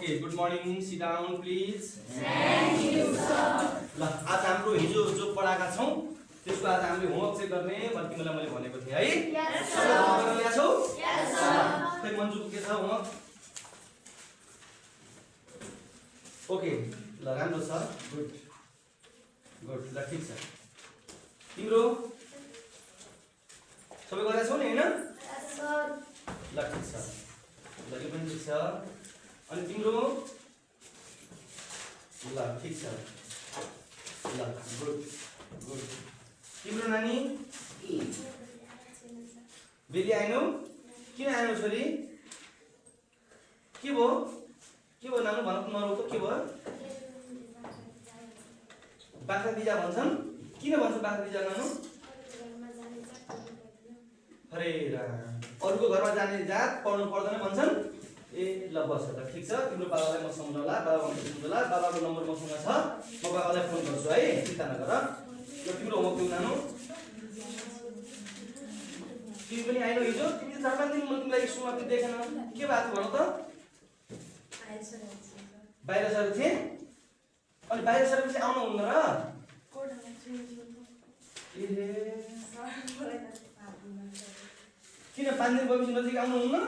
Okay, good morning. Sit down, please. Thank you, sir. ल आज हाम्रो हिजो जो पढाएका छौं त्यसको आज हामीले होमवर्क चाहिँ गर्ने भने तिमीलाई मैले भनेको थिएँ है। Yes, सबै होमवर्क गर्न ल्याछौ? Yes, sir. खै मन्जुको के छ होमवर्क? ओके, ल राम्रो छ। गुड। गुड, ल ठीक छ। तिम्रो सबै गरेका छौ नि हैन? Yes, sir. ल ठीक छ। ल यो पनि ठीक छ। अनि तिम्रो ल ठीक छ। ल गुड गुड। तिम्रो नानी बेली आएनौ? किन आएनौ छोरी? के भयो नानु भन त नरौ त के भयो? बाख्रा दिजा भन्छन्? किन भन्छ बाख्रा दिजा नानु? अरे राम, अरूको घरमा जाने जात पढ्नु पर्दैन भन्छन्? ए ल बस ल ठीक छ। तिम्रो बाबालाई म सम्झाउला, बाबालाई सम्झाउला। बाबाको नम्बर मसँग छ, म बाबालाई फोन गर्छु है, चिन्ता नगर। ल तिम्रो होमवर्क दिउ नानु। तिमी पनि आइनौ हिजो? तिमी 4-5 दिन म तिमीलाई स्कुलमा पनि देखेन। के भएको भन त? बाहिर सरेको थिए? अनि बाहिर सरेपछि आउनु हुन्न र? किन 5 दिन भएपछि नजिक आउनु हुन्न?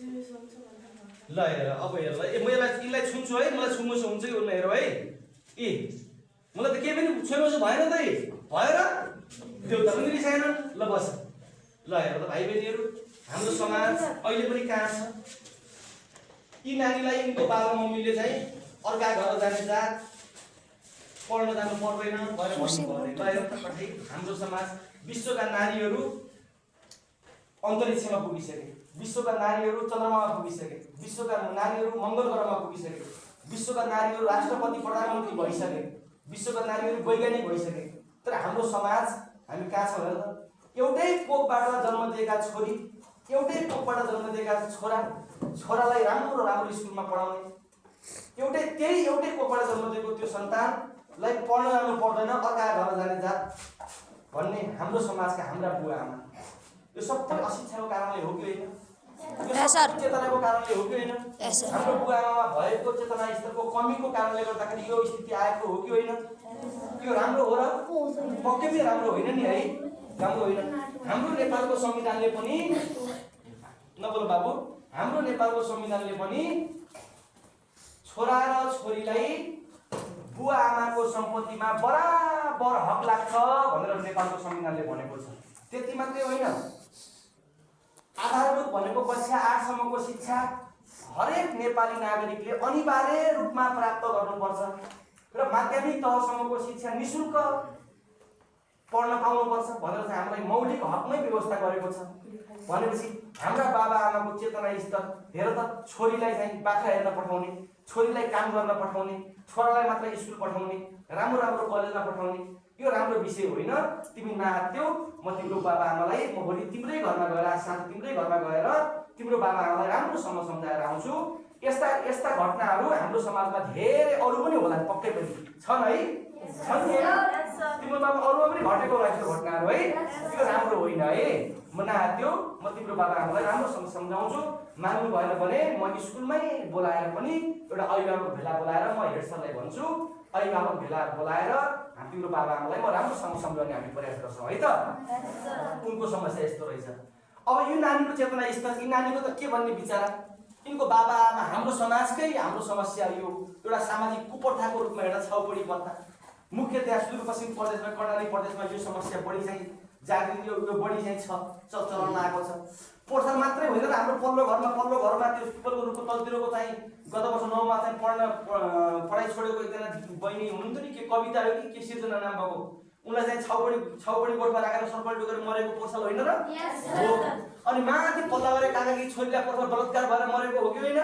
ल हेर अब हेर ल, म यसलाई छुन्छु है, मलाई छुमुसो हुन्छ कि हुन्न हेर है। ए मलाई त केही पनि छुमुसो भएन त भएर देउता पनि रिसाएन। ल बस ल हेर त भाइ बहिनीहरू, हाम्रो समाज अहिले पनि कहाँ छ? यी नानीलाई यिनको बाबा मम्मीले चाहिँ अर्का घर जाने जात पढ्न जानु पर्दैन भनेर भन्नु पर्ने। ल हेर त कतै हाम्रो समाज विश्वका नारीहरू अन्तरिक्षमा पुगिसके, विश्वका नारीहरू चन्द्रमामा पुगिसके, विश्वका नारीहरू मङ्गल ग्रहमा पुगिसके, विश्वका नारीहरू राष्ट्रपति प्रधानमन्त्री भइसके, विश्वका नारीहरू वैज्ञानिक भइसके। तर हाम्रो समाज हामी कहाँ छ हेर त? एउटै कोखबाट जन्म दिएका छोरी, एउटै कोखबाट जन्म दिएका छोरा, छोरालाई राम्रो राम्रो स्कुलमा पढाउने, एउटै कोखबाट जन्म दिएको त्यो सन्तानलाई पढ्न जानु पर्दैन, अर्का घर जाने जात भन्ने हाम्रो समाजका हाम्रा बुवा आमा। यो सबै अशिक्षाको कारणले हो कि होइन? यो सबै चेतनाको कारणले हो कि होइन? हाम्रो बुवा आमामा भएको चेतना स्तरको कमीको कारणले गर्दाखेरि यो स्थिति आएको हो कि होइन? यो राम्रो हो र? पक्कै पनि राम्रो होइन नि है, राम्रो होइन। हाम्रो नेपालको संविधानले पनि नबोल बाबु, हाम्रो नेपालको संविधानले पनि छोरा र छोरीलाई बुवा आमाको सम्पत्तिमा बराबर हक लाग्छ भनेर नेपालको संविधानले भनेको छ। त्यति मात्रै होइन, आधारभूत भनेको कक्षा 8 सम्मको शिक्षा हरेक नेपाली नागरिकले अनिवार्य रूपमा प्राप्त गर्नुपर्छ र माध्यमिक तहसम्मको शिक्षा निशुल्क पढ्न पाउनुपर्छ भनेर चाहिँ हामीलाई मौलिक हकमै व्यवस्था गरेको छ। भनेपछि हाम्रा बाबा आमाको चेतना स्तर हेर त, छोरीलाई चाहिँ बाख्रा हेर्न पठाउने, छोरीलाई काम गर्न पठाउने, छोरालाई मात्र स्कुल पठाउने, राम्रो राम्रो कलेजमा पठाउने, यो राम्रो विषय होइन। तिमी नहात्यौ, म तिम्रो बाबा आमालाई म भोलि तिम्रै घरमा गएर, साथै तिम्रै घरमा गएर तिम्रो बाबा आमालाई राम्रोसँग सम्झाएर आउँछु। यस्ता घटनाहरू हाम्रो समाजमा धेरै अरू पनि होला, पक्कै पनि छन् है, छन् नि? तिम्रो बाबा अरूमा पनि घटेको होला यस्तो घटनाहरू है, त्यो राम्रो होइन है। म नहात्यौ, म तिम्रो बाबा आमालाई राम्रोसँग सम्झाउँछु। मान्नु भएन भने म स्कुलमै बोलाएर पनि एउटा अभिभावक भेला बोलाएर म हेड सरलाई भन्छु, अभिभावक भेला बोलाएर तिम्रो बाबा आमालाई म राम्रोसँग सम्झाउने हामी प्रयास गर्छौँ है त। उनको समस्या यस्तो रहेछ। अब यो नानीको चेतना स्तर, यी नानीको त के भन्ने बिचारा, यिनको बाबा आमा हाम्रो समाजकै, हाम्रो समस्या यो एउटा सामाजिक कुप्रथाको रूपमा एउटा छाउपडी प्रथा मुख्यतया सुदूरपश्चिम प्रदेशमा, कर्णाली प्रदेशमा यो समस्या बढी चाहिँ जागृति यो बढी चाहिँ चलन आएको छ। पोर्साल मात्रै होइन र हाम्रो पल्लो घरमा त्यो पिपलको रुखको तलतिरको चाहिँ गत वर्ष 9मा चाहिँ पढाइ छोडेको एकजना बहिनी हुनुहुन्थ्यो नि, के कविता हो कि के सिर्जना नाम भएको, उनलाई चाहिँ छाउपडी गोठमा राखेर सर्पल डुकेर मरेको पोर्साल होइन र? हो। अनि माथि पल्ला गरेर काकाकी छोरीलाई पोर्साल बलात्कार भएर मरेको हो कि होइन?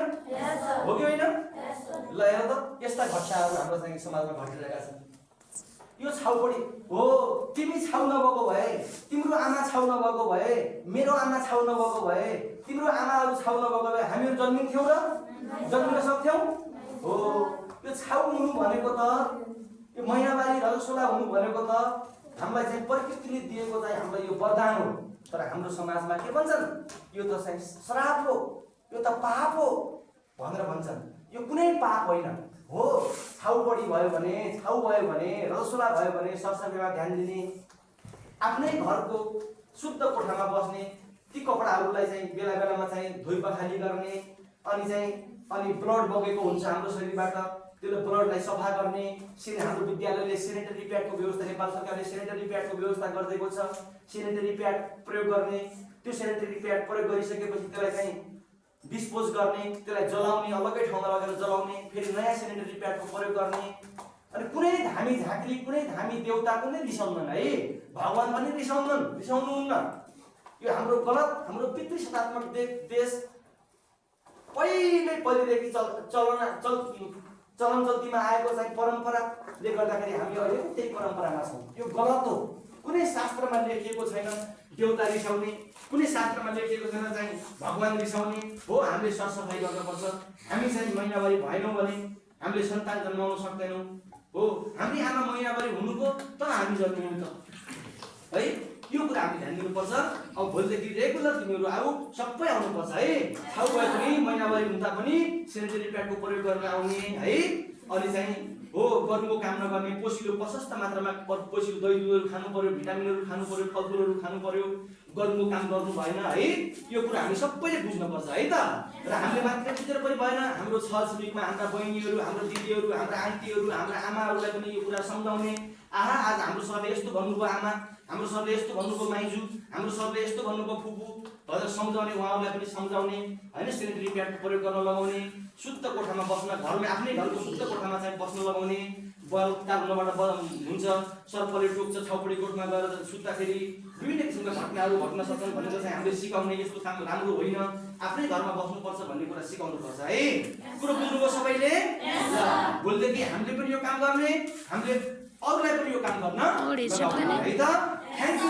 हो कि होइन? ल हेर त, यस्ता घटनाहरू हाम्रो चाहिँ समाजमा घटिरहेका छन्। यो छाउपडी हो। तिमी छाउ नभएको भए, तिम्रो आमा छाउ नभएको भए, मेरो आमा छाउ नभएको भए, तिम्रो आमाहरू छाउ नभएको भए हामीहरू जन्मिन्थ्यौँ र? जन्मिन सक्थ्यौँ? हो। यो छाउ हुनु भनेको त, यो महिनावारी रजस्वला हुनु भनेको त हामीलाई चाहिँ प्रकृतिले दिएको चाहिँ हामीलाई यो वरदान हो। तर हाम्रो समाजमा के भन्छन्? यो त चाहिँ श्राप हो, यो त पाप हो भनेर भन्छन्। यो कुनै पाप होइन हो। छाउ बढी भयो भने रसोला भयो भने सरसफाइमा ध्यान दिने, आफ्नै घरको शुद्ध कोठामा बस्ने, ती कपडाहरूलाई चाहिँ बेला बेलामा चाहिँ धोइ पखाली गर्ने, अनि ब्लड बगेको हुन्छ हाम्रो शरीरबाट, त्यसले ब्लडलाई सफा गर्ने। हाम्रो विद्यालयले सेनिटरी प्याडको व्यवस्था, नेपाल सरकारले सेनिटरी प्याडको व्यवस्था गरिदिएको छ। सेनिटरी प्याड प्रयोग गर्ने, त्यो सेनिटरी प्याड प्रयोग गरिसकेपछि त्यसलाई चाहिँ डिस्पोज गर्ने, त्यसलाई जलाउने, अलग्गै ठाउँमा लगेर जलाउने, फेरि नयाँ सेनिटरी प्याडको प्रयोग गर्ने। अनि कुनै धामी झाँक्री, कुनै धामी देवताको नै रिसाउनुहुन्न है, भगवान पनि रिसाउनुहुन्न। यो हाम्रो गलत, हाम्रो पितृ सत्तात्मक देश पहिलेदेखि चलन चल्तीमा आएको चाहिँ परम्पराले गर्दाखेरि हामी अहिले पनि त्यही परम्परामा छौँ। यो गलत हो। कुनै शास्त्रमा लेखिएको छैन देवता रिसाउने, कुनै शास्त्रमा लेखिएको छैन चाहिँ भगवान रिसाउने हो। हामीले सरसफाइ गर्नुपर्छ। हामी चाहिँ महिनावारी भएनौँ भने हामीले सन्तान जन्माउन सक्दैनौँ हो। हामी आमा महिनावारी हुनुको त हामी जन्मियौँ त है, यो कुरा हामी ध्यान दिनुपर्छ। अब भोलिदेखि रेगुलर तिमीहरू आऊ, सबै आउनुपर्छ है। छाउ भए पनि महिनावारी हुँदा पनि सेनिटरी प्याडको प्रयोग गरेर आउने है। अनि चाहिँ हो गर्नुको काम नगर्ने, पोसिलो प्रशस्त मात्रामा पोसिलो दही दुधहरू खानु पर्यो, भिटामिनहरू खानु पर्यो, फलफुलहरू खानु पर्यो, गर्नुको काम गर्नु भएन है। यो कुरा हामी सबैले बुझ्नुपर्छ है त। र हामीले मात्र बुझेर पनि भएन, हाम्रो छरछिमेकमा हाम्रा बहिनीहरू, हाम्रो दिदीहरू, हाम्रा आन्टीहरू, हाम्रा आमाहरूलाई पनि यो कुरा सम्झाउने। आहा आज हाम्रो सरले यस्तो भन्नुभयो आमा, हाम्रो सरले यस्तो भन्नुभयो माइजू, हाम्रो सरले यस्तो भन्नुभयो फुपू भनेर सम्झाउने, उहाँहरूलाई पनि सम्झाउने होइन। सेनिटरी प्याडको प्रयोग गर्न लगाउने, शुद्ध कोठामा बस्न, घरमा आफ्नै घरको शुद्ध कोठामा चाहिँ बस्न लगाउने। बलताल हुनबाट हुन्छ, सर्पले टोक्छ, छाउपडी कोठमा गएर सुत्दाखेरि विभिन्न किसिमका घटनाहरू घट्न सक्छन् भनेर चाहिँ हामीले सिकाउने। यस्तो काम राम्रो होइन, आफ्नै घरमा बस्नुपर्छ भन्ने कुरा सिकाउनुपर्छ है। कुरो बुझ्नुभयो सबैले? भोलिदेखि हामीले पनि यो काम गर्ने, हामीले अरूलाई पनि यो काम गर्न है त। Thank you.